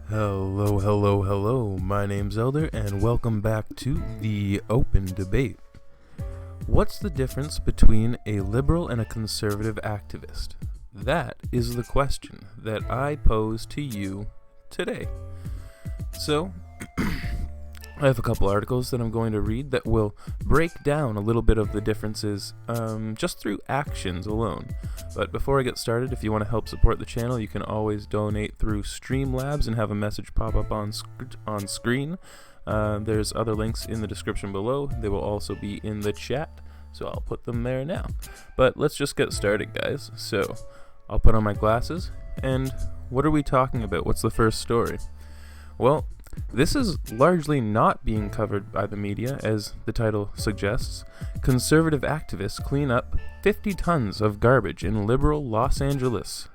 Hello, hello, hello. My name's Elder, and welcome back to the Open Debate. What's the difference between a liberal and a conservative activist? That is the question that I pose to you today. So, I have a couple articles that I'm going to read that will break down a little bit of the differences just through actions alone. But before I get started, if you want to help support the channel, you can always donate through Streamlabs and have a message pop up on screen. There's other links in the description below. They will also be in the chat, so I'll put them there now. But let's just get started, guys. So, I'll put on my glasses, and what are we talking about? What's the first story? Well, this is largely not being covered by the media, as the title suggests. Conservative activists clean up 50 tons of garbage in liberal Los Angeles.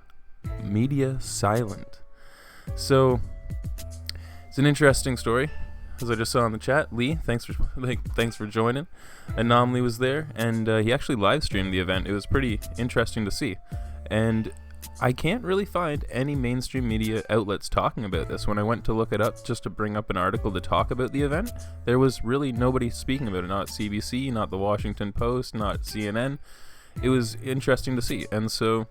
Media silent. So, it's an interesting story, as I just saw in the chat. Lee, thanks for joining. Anomaly was there, and he actually live streamed the event. It was pretty interesting to see. And I can't really find any mainstream media outlets talking about this. When I went to look it up just to bring up an article to talk about the event, there was really nobody speaking about it. Not CBC, not the Washington Post, not CNN. It was interesting to see. And so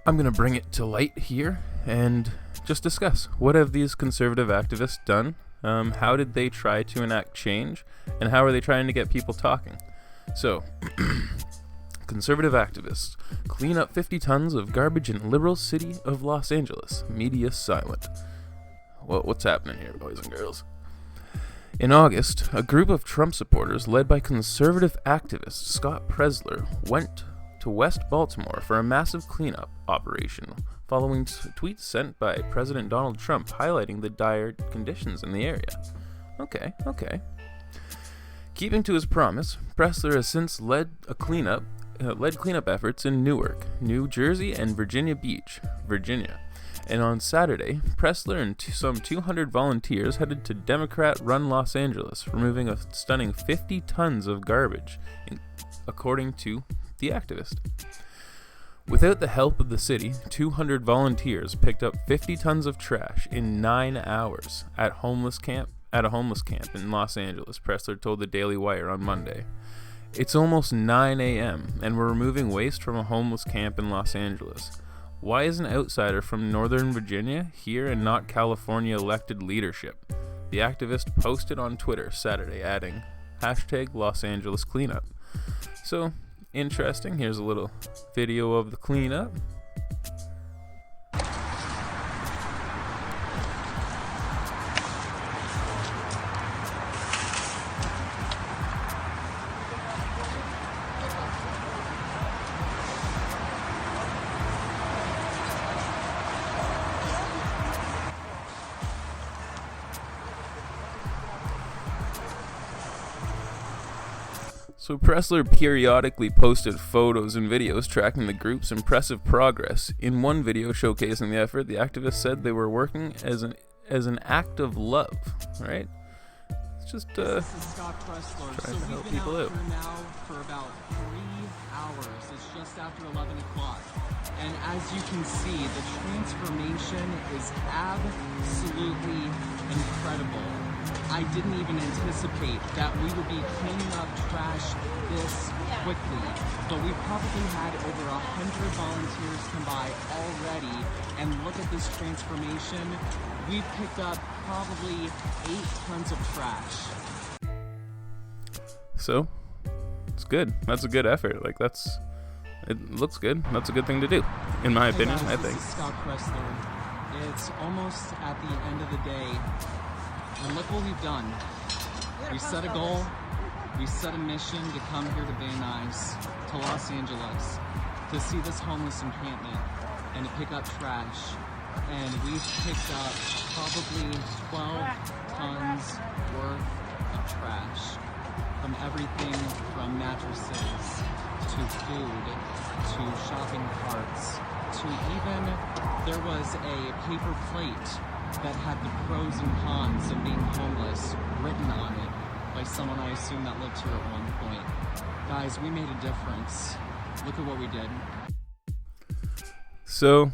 I'm going to bring it to light here and just discuss, what have these conservative activists done? How did they try to enact change? And how are they trying to get people talking? So, conservative activists clean up 50 tons of garbage in liberal city of Los Angeles. Media silent. Well, what's happening here, boys and girls? In August, a group of Trump supporters led by conservative activist Scott Presler went to West Baltimore for a massive cleanup operation following tweets sent by President Donald Trump highlighting the dire conditions in the area. Okay. Keeping to his promise, Presler has since led cleanup efforts in Newark, New Jersey, and Virginia Beach, Virginia. And on Saturday, Presler and some 200 volunteers headed to Democrat-run Los Angeles, removing a stunning 50 tons of garbage, according to the activist. Without the help of the city, 200 volunteers picked up 50 tons of trash in 9 hours at a homeless camp in Los Angeles, Presler told the Daily Wire on Monday. It's almost 9 a.m., and we're removing waste from a homeless camp in Los Angeles. Why is an outsider from Northern Virginia here and not California elected leadership? The activist posted on Twitter Saturday, adding, #LosAngelesCleanup. So, interesting. Here's a little video of the cleanup. So Presler periodically posted photos and videos tracking the group's impressive progress. In one video showcasing the effort, the activists said they were working as an act of love, right? It's just trying to help people out. Now for about 3 hours. It's just after 11 o'clock. And as you can see, the transformation is absolutely incredible. I didn't even anticipate that we would be cleaning up trash this quickly, but we've probably had over 100 volunteers come by already, and look at this transformation. We've picked up probably 8 tons of trash. So, it's good. That's a good effort. It looks good. That's a good thing to do, in my opinion, guys, I think. This is Scott Presler. It's almost at the end of the day. And look what we've done. We set a goal, we set a mission to come here to Van Nuys, to Los Angeles, to see this homeless encampment and to pick up trash. And we've picked up probably 12 tons worth of trash. From everything from mattresses, to food, to shopping carts, to even, there was a paper plate that had the pros and cons of being homeless written on it by someone I assume that lived here at one point. Guys, we made a difference. Look at what we did. So,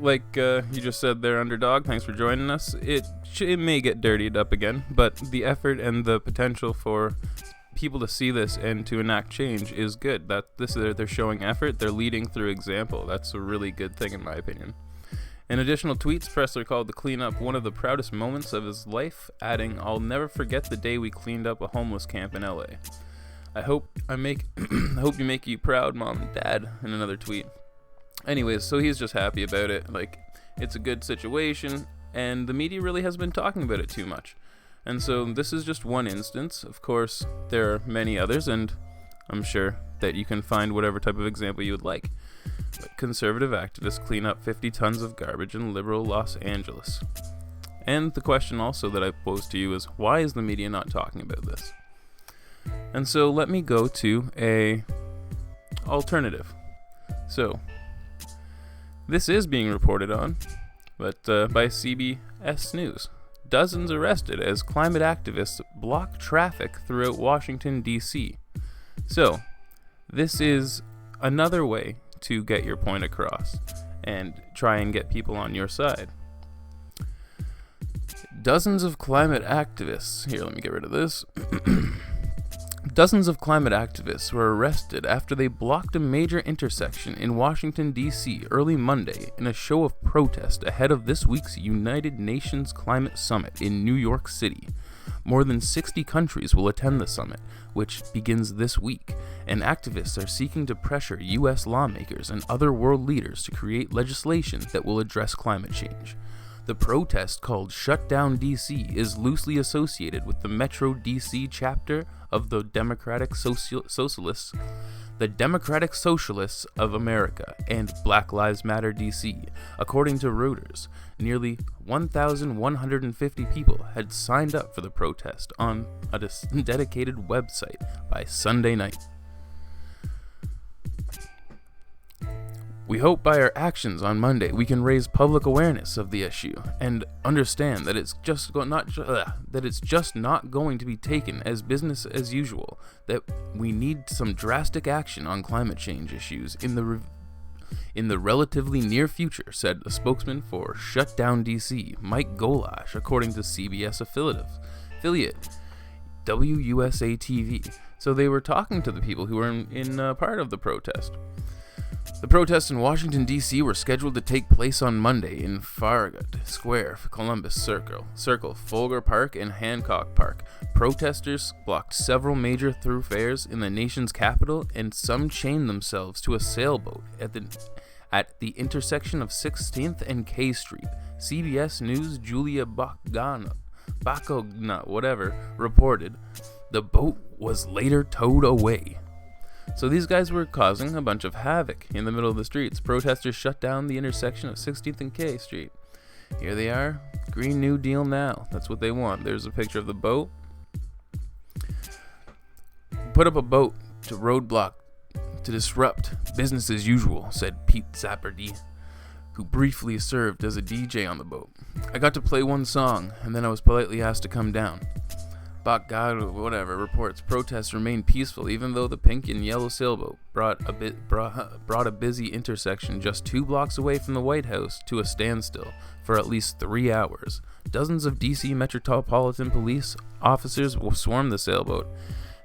like you just said there, Underdog, thanks for joining us. It may get dirtied up again, but the effort and the potential for people to see this and to enact change is good. They're showing effort, they're leading through example. That's a really good thing in my opinion. In additional tweets, Pressler called the cleanup one of the proudest moments of his life, adding, "I'll never forget the day we cleaned up a homeless camp in LA. I hope you make you proud, Mom and Dad," in another tweet. Anyways, so he's just happy about it. Like, it's a good situation, and the media really hasn't been talking about it too much. And so this is just one instance. Of course, there are many others, and I'm sure that you can find whatever type of example you would like. But conservative activists clean up 50 tons of garbage in liberal Los Angeles. And the question also that I pose to you is, why is the media not talking about this? And so let me go to a alternative. So, this is being reported on, but by CBS News. Dozens arrested as climate activists block traffic throughout Washington, D.C. So, this is another way to get your point across and try and get people on your side. Dozens of climate activists, here, let me get rid of this. Dozens of climate activists were arrested after they blocked a major intersection in Washington, D.C. early Monday in a show of protest ahead of this week's United Nations Climate Summit in New York City. More than 60 countries will attend the summit, which begins this week, and activists are seeking to pressure U.S. lawmakers and other world leaders to create legislation that will address climate change. The protest, called Shut Down DC, is loosely associated with the Metro DC chapter of the Democratic Socialists of America and Black Lives Matter DC. According to Reuters, nearly 1,150 people had signed up for the protest on a dedicated website by Sunday night. We hope by our actions on Monday we can raise public awareness of the issue and understand that it's just not going to be taken as business as usual, that we need some drastic action on climate change issues in the relatively near future, said a spokesman for Shut Down DC, Mike Golash, according to CBS affiliate WUSA TV. So they were talking to the people who were in part of the protest. The protests in Washington, D.C. were scheduled to take place on Monday in Farragut Square, Columbus Circle, Folger Park, and Hancock Park. Protesters blocked several major thoroughfares in the nation's capital, and some chained themselves to a sailboat at the intersection of 16th and K Street. CBS News' Julia Bacogna, reported. The boat was later towed away. So these guys were causing a bunch of havoc in the middle of the streets. Protesters shut down the intersection of 16th and K Street. Here they are, Green New Deal now. That's what they want. There's a picture of the boat. Put up a boat to roadblock, to disrupt business as usual, said Pete Zappardi, who briefly served as a DJ on the boat. I got to play one song, and then I was politely asked to come down. Reports protests remained peaceful even though the pink and yellow sailboat brought a busy intersection just 2 blocks away from the White House to a standstill for at least 3 hours. Dozens of DC Metropolitan Police officers swarmed the sailboat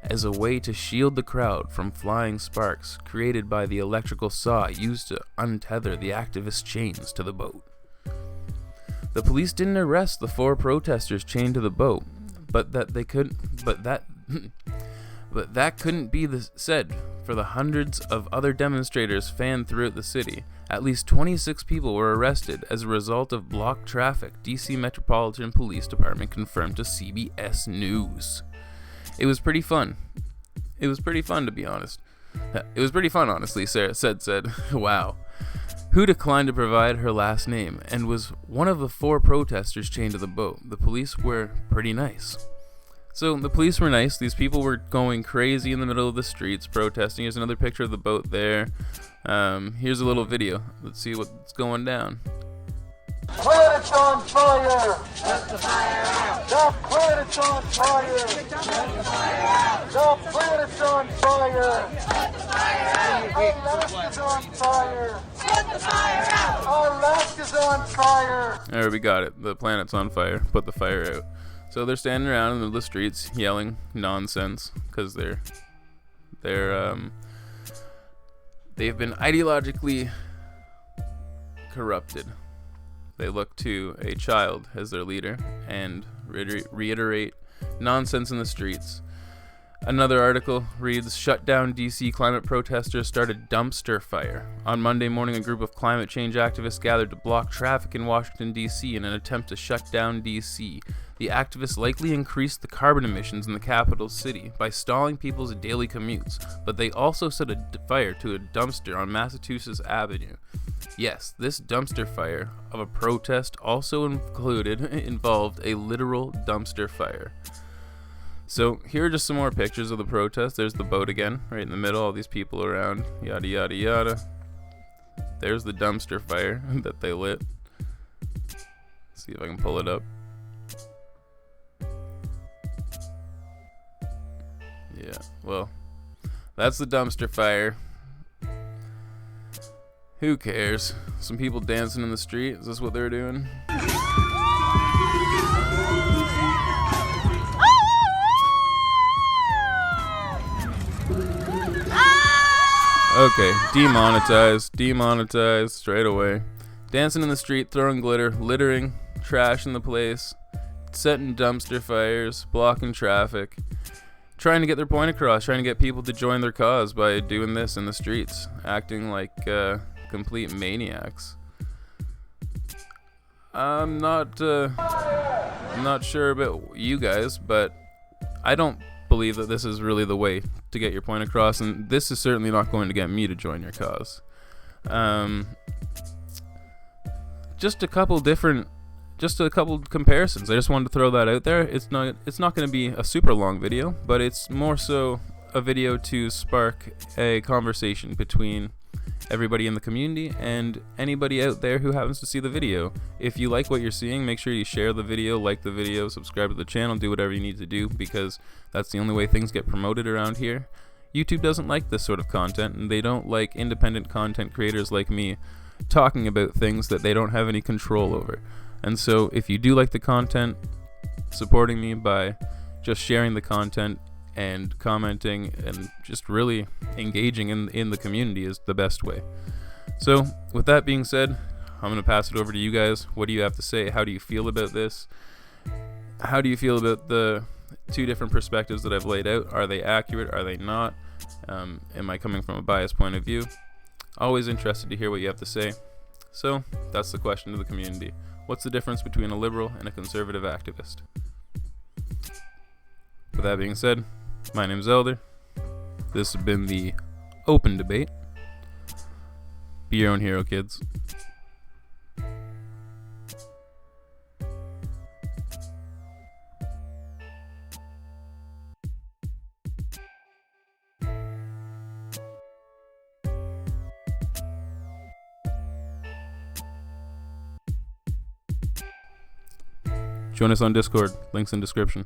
as a way to shield the crowd from flying sparks created by the electrical saw used to untether the activists' chains to the boat. The police didn't arrest the 4 protesters chained to the boat. But that couldn't be said for the hundreds of other demonstrators fanned throughout the city. At least 26 people were arrested as a result of blocked traffic, DC Metropolitan Police Department confirmed to CBS News. It was pretty fun. It was pretty fun, to be honest. It was pretty fun, honestly, Sarah said. Wow. Who declined to provide her last name and was one of the 4 protesters chained to the boat. The police were pretty nice. So the police were nice. These people were going crazy in the middle of the streets protesting. Here's another picture of the boat there. Here's a little video. Let's see what's going down. Quit, it's on fire! Let the fire out! Don't quit, it's on fire! Let the fire out! Don't quit, it's on fire! Let the fire out! Our land is on fire! Our raft is on fire. There, we got it. The planet's on fire. Put the fire out. So they're standing around in the middle of the streets yelling nonsense because they've been ideologically corrupted. They look to a child as their leader and reiterate nonsense in the streets. Another article reads, "Shut down DC climate protesters started dumpster fire. On Monday morning, a group of climate change activists gathered to block traffic in Washington, D.C. in an attempt to shut down D.C. The activists likely increased the carbon emissions in the capital city by stalling people's daily commutes, but they also set a fire to a dumpster on Massachusetts Avenue. Yes, this dumpster fire of a protest also involved a literal dumpster fire." So here are just some more pictures of the protest. There's the boat again, right in the middle, all these people around, yada yada yada. There's the dumpster fire that they lit. See if I can pull it up. Yeah, well, that's the dumpster fire. Who cares? Some people dancing in the street. Is this what they're doing? Okay, demonetized straight away. Dancing in the street, throwing glitter, littering, trash in the place, setting dumpster fires, blocking traffic, trying to get their point across, trying to get people to join their cause by doing this in the streets, acting like complete maniacs. I'm not sure about you guys, but I don't believe that this is really the way to get your point across, and this is certainly not going to get me to join your cause. Just a couple comparisons. I just wanted to throw that out there. It's not going to be a super long video, but it's more so a video to spark a conversation between everybody in the community and anybody out there who happens to see the video. If you like what you're seeing, make sure you share the video, like the video, subscribe to the channel, do whatever you need to do, because that's the only way things get promoted around here. YouTube doesn't like this sort of content, and they don't like independent content creators like me talking about things that they don't have any control over. And so if you do like the content, supporting me by just sharing the content and commenting and just really engaging in the community is the best way. So with that being said, I'm going to pass it over to you guys. What do you have to say? How do you feel about this? How do you feel about the two different perspectives that I've laid out? Are they accurate? Are they not? Am I coming from a biased point of view? Always interested to hear what you have to say. So that's the question to the community. What's the difference between a liberal and a conservative activist? With that being said, my name's Elder. This has been the Open Debate. Be your own hero, kids. Join us on Discord. Links in description.